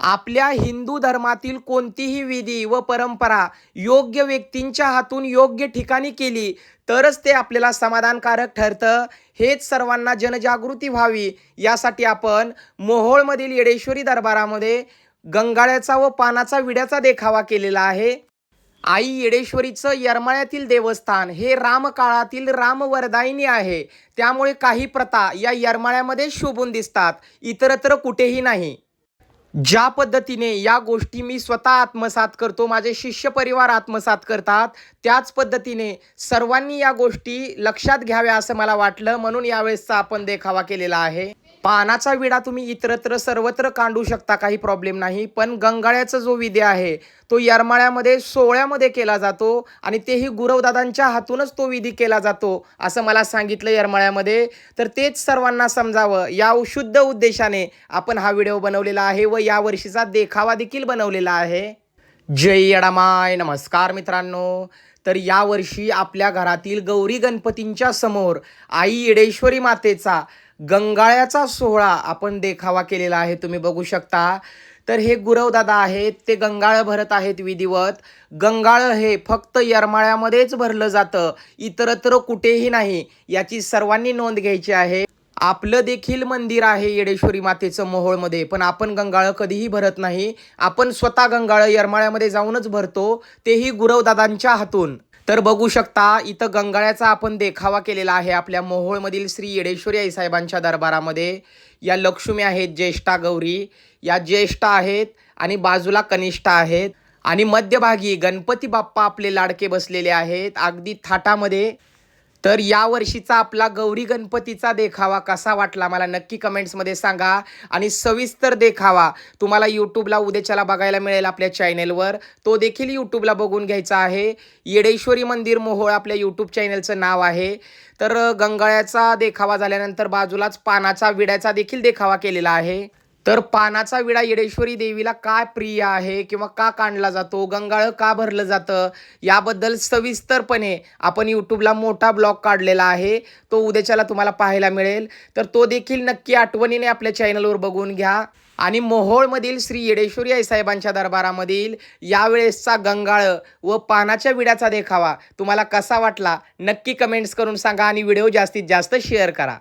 आपल्या हिंदू धर्मातील कोणतीही विधी व परंपरा योग्य व्यक्तींच्या हातून योग्य ठिकाणी केली तरच ते आपल्याला समाधानकारक ठरतं. हेच सर्वांना जनजागृती व्हावी यासाठी आपण मोहोळमधील येडेश्वरी दरबारामध्ये गंगाळ्याचा व पानाचा विड्याचा देखावा केलेला आहे. आई येडेश्वरीचं येरमाळ्यातील देवस्थान हे रामकाळातील रामवरदायिनी आहे. त्यामुळे काही प्रथा या येरमाळ्यामध्ये शोभून दिसतात, इतरत्र कुठेही नाही. ज्या पद्धतीने या गोष्टी मी स्वतः आत्मसात करतो, माझे शिष्य परिवार आत्मसात करतात, त्याच पद्धतीने सर्वांनी या गोष्टी लक्षात घ्याव्या असं मला वाटलं, म्हणून यावेळेसचा आपण देखावा केलेला आहे. पानाचा विडा तुम्ही इतरत्र सर्वत्र काढू शकता, काही प्रॉब्लेम नाही. पण गंगाळ्याचा जो विधी आहे तो येरमाळ्यामध्ये सोहळ्यामध्ये केला जातो आणि तेही गुरवदादांच्या हातूनच तो विधी केला जातो असं मला सांगितलं येरमाळ्यामध्ये. तर तेच सर्वांना समजावं या शुद्ध उद्देशाने आपण हा व्हिडिओ बनवलेला आहे व यावर्षीचा देखावा देखील बनवलेला आहे. जय येडामाय. नमस्कार मित्रांनो. तर यावर्षी आपल्या घरातील गौरी गणपतींच्या समोर आई येडेश्वरी मातेचा गंगाळ्याचा सोहळा आपण देखावा केलेला आहे, तुम्ही बघू शकता. तर हे गुरवदादा आहेत, ते गंगाळ भरत आहेत विधिवत. गंगाळ हे फक्त येरमाळ्यामध्येच भरलं जातं, इतरत्र कुठेही नाही, याची सर्वांनी नोंद घ्यायची आहे. आपलं देखील मंदिर आहे येडेश्वरी मातेचं मोहोळमध्ये, पण आपण गंगाळ कधीही भरत नाही. आपण स्वतः गंगाळ येरमाळ्यामध्ये जाऊनच भरतो, तेही गुरवदादांच्या हातून. तर बघू शकता इथं गंगाळ्याचा आपण देखावा केलेला आहे आपल्या मोहोळमधील श्री येडेश्वरी आईसाहेबांच्या दरबारामध्ये. या लक्ष्मी आहेत, ज्येष्ठा गौरी या ज्येष्ठा आहेत आणि बाजूला कनिष्ठा आहेत आणि मध्यभागी गणपती बाप्पा आपले लाडके बसलेले आहेत अगदी थाटामध्ये. तर यावर्षीचा आपला गौरी गणपतीचा देखावा कसा वाटला मला नक्की कमेंट्समध्ये सांगा. आणि सविस्तर देखावा तुम्हाला यूट्यूबला उद्याच्याला बघायला मिळेल आपल्या चॅनेलवर, तो देखील यूट्यूबला बघून घ्यायचा आहे. येडेश्वरी मंदिर मोहोळ आपल्या यूट्यूब चॅनेलचं नाव आहे. तर गंगाळ्याचा देखावा झाल्यानंतर बाजूलाच पानाचा विड्याचा देखील देखावा केलेला आहे. तर पानाचा विडा येडेश्वरी देवीला काय प्रिय आहे किंवा का काढला जातो, गंगाळ का भरलं जातं, याबद्दल सविस्तरपणे आपण यूट्यूबला मोठा ब्लॉग काढलेला आहे, तो उद्याच्याला तुम्हाला पाहायला मिळेल. तर तो देखील नक्की आठवणीने आपल्या चॅनलवर बघून घ्या. आणि मोहोळमधील श्री येडेश्वरी आईसाहेबांच्या दरबारामधील यावेळेसचा गंगाळ व पानाच्या विड्याचा देखावा तुम्हाला कसा वाटला नक्की कमेंट्स करून सांगा आणि व्हिडिओ जास्तीत जास्त शेअर करा.